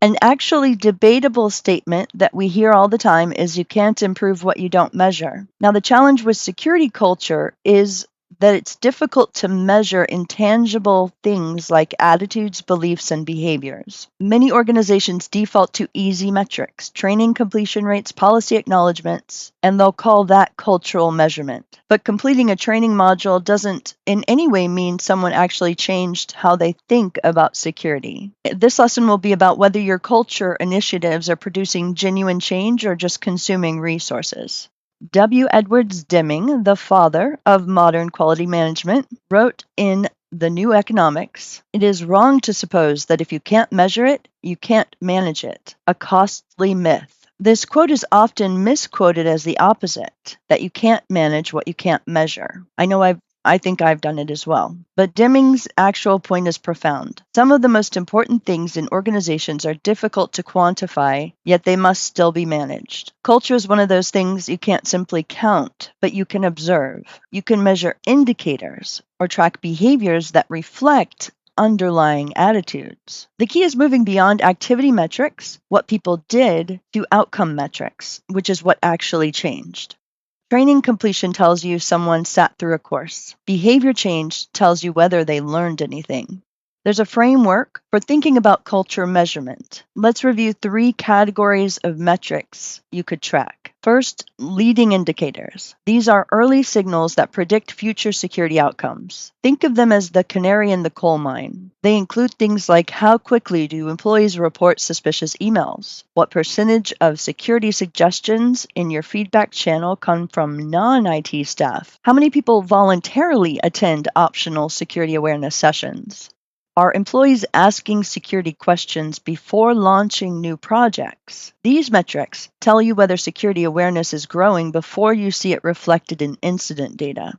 An actually debatable statement that we hear all the time is you can't improve what you don't measure. Now, the challenge with security culture is that it's difficult to measure intangible things like attitudes, beliefs, and behaviors. Many organizations default to easy metrics, training completion rates, policy acknowledgments, and they'll call that cultural measurement. But completing a training module doesn't in any way mean someone actually changed how they think about security. This lesson will be about whether your culture initiatives are producing genuine change or just consuming resources. W. Edwards Deming, the father of modern quality management, wrote in The New Economics, "It is wrong to suppose that if you can't measure it, you can't manage it, a costly myth." This quote is often misquoted as the opposite, that you can't manage what you can't measure. I think I've done it as well. But Deming's actual point is profound. Some of the most important things in organizations are difficult to quantify, yet they must still be managed. Culture is one of those things you can't simply count, but you can observe. You can measure indicators or track behaviors that reflect underlying attitudes. The key is moving beyond activity metrics, what people did, to outcome metrics, which is what actually changed. Training completion tells you someone sat through a course. Behavior change tells you whether they learned anything. There's a framework for thinking about culture measurement. Let's review 3 categories of metrics you could track. First, leading indicators. These are early signals that predict future security outcomes. Think of them as the canary in the coal mine. They include things like how quickly do employees report suspicious emails? What percentage of security suggestions in your feedback channel come from non-IT staff? How many people voluntarily attend optional security awareness sessions? Are employees asking security questions before launching new projects? These metrics tell you whether security awareness is growing before you see it reflected in incident data.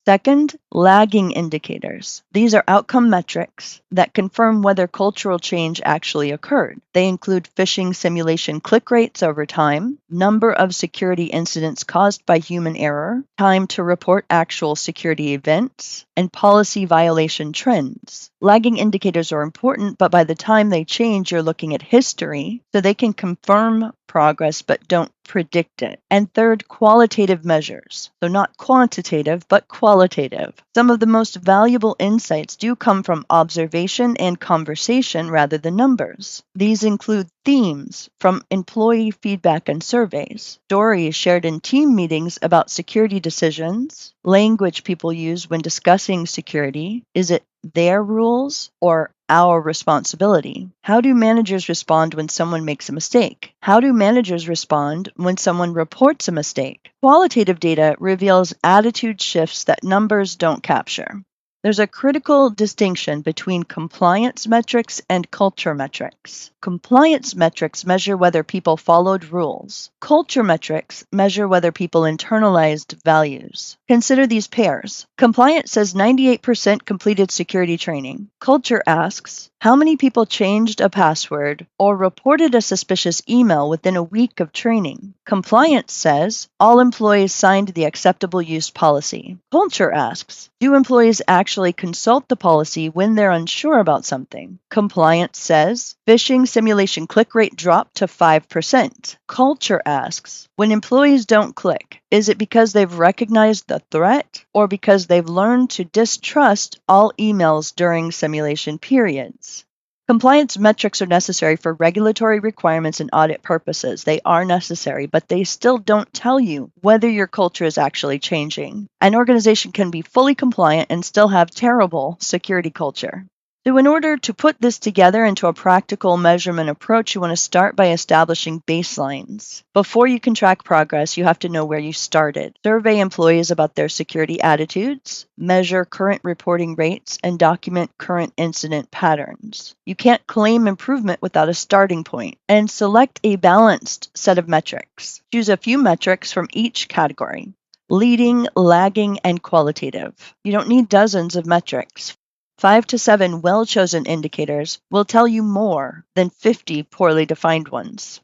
Second, lagging indicators. These are outcome metrics that confirm whether cultural change actually occurred. They include phishing simulation click rates over time, number of security incidents caused by human error, time to report actual security events, and policy violation trends. Lagging indicators are important, but by the time they change, you're looking at history, so they can confirm progress but don't predict it. And third, qualitative measures. So not quantitative, but qualitative. Some of the most valuable insights do come from observation and conversation rather than numbers. These include themes from employee feedback and surveys, stories shared in team meetings about security decisions, language people use when discussing security. Is it their rules or our responsibility? How do managers respond when someone makes a mistake? How do managers respond when someone reports a mistake? Qualitative data reveals attitude shifts that numbers don't capture. There's a critical distinction between compliance metrics and culture metrics. Compliance metrics measure whether people followed rules. Culture metrics measure whether people internalized values. Consider these pairs. Compliance says 98% completed security training. Culture asks, how many people changed a password or reported a suspicious email within a week of training? Compliance says, all employees signed the acceptable use policy. Culture asks, do employees actually consult the policy when they're unsure about something? Compliance says, phishing simulation click rate dropped to 5%. Culture asks, when employees don't click, is it because they've recognized the threat or because they've learned to distrust all emails during simulation periods? Compliance metrics are necessary for regulatory requirements and audit purposes. They are necessary, but they still don't tell you whether your culture is actually changing. An organization can be fully compliant and still have terrible security culture. So in order to put this together into a practical measurement approach, you want to start by establishing baselines. Before you can track progress, you have to know where you started. Survey employees about their security attitudes, measure current reporting rates, and document current incident patterns. You can't claim improvement without a starting point, and select a balanced set of metrics. Choose a few metrics from each category: leading, lagging, and qualitative. You don't need dozens of metrics. 5 to 7 well-chosen indicators will tell you more than 50 poorly defined ones.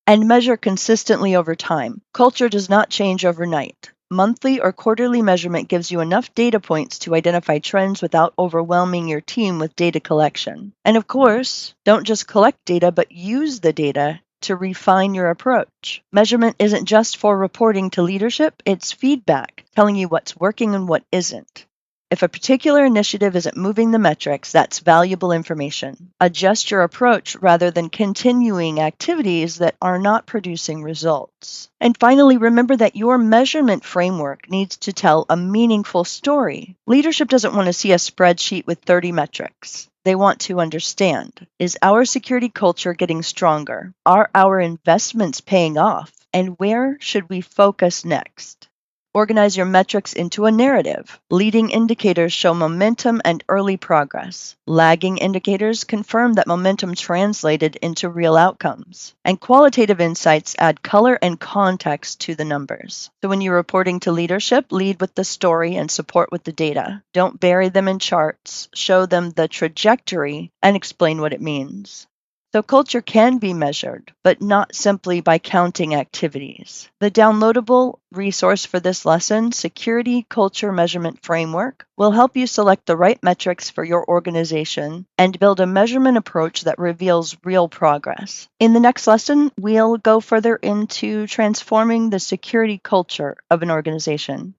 And measure consistently over time. Culture does not change overnight. Monthly or quarterly measurement gives you enough data points to identify trends without overwhelming your team with data collection. And of course, don't just collect data, but use the data to refine your approach. Measurement isn't just for reporting to leadership, it's feedback, telling you what's working and what isn't. If a particular initiative isn't moving the metrics, that's valuable information. Adjust your approach rather than continuing activities that are not producing results. And finally, remember that your measurement framework needs to tell a meaningful story. Leadership doesn't want to see a spreadsheet with 30 metrics. They want to understand, is our security culture getting stronger? Are our investments paying off? And where should we focus next? Organize your metrics into a narrative. Leading indicators show momentum and early progress. Lagging indicators confirm that momentum translated into real outcomes. And qualitative insights add color and context to the numbers. So when you're reporting to leadership, lead with the story and support with the data. Don't bury them in charts. Show them the trajectory and explain what it means. So culture can be measured, but not simply by counting activities. The downloadable resource for this lesson, Security Culture Measurement Framework, will help you select the right metrics for your organization and build a measurement approach that reveals real progress. In the next lesson, we'll go further into transforming the security culture of an organization.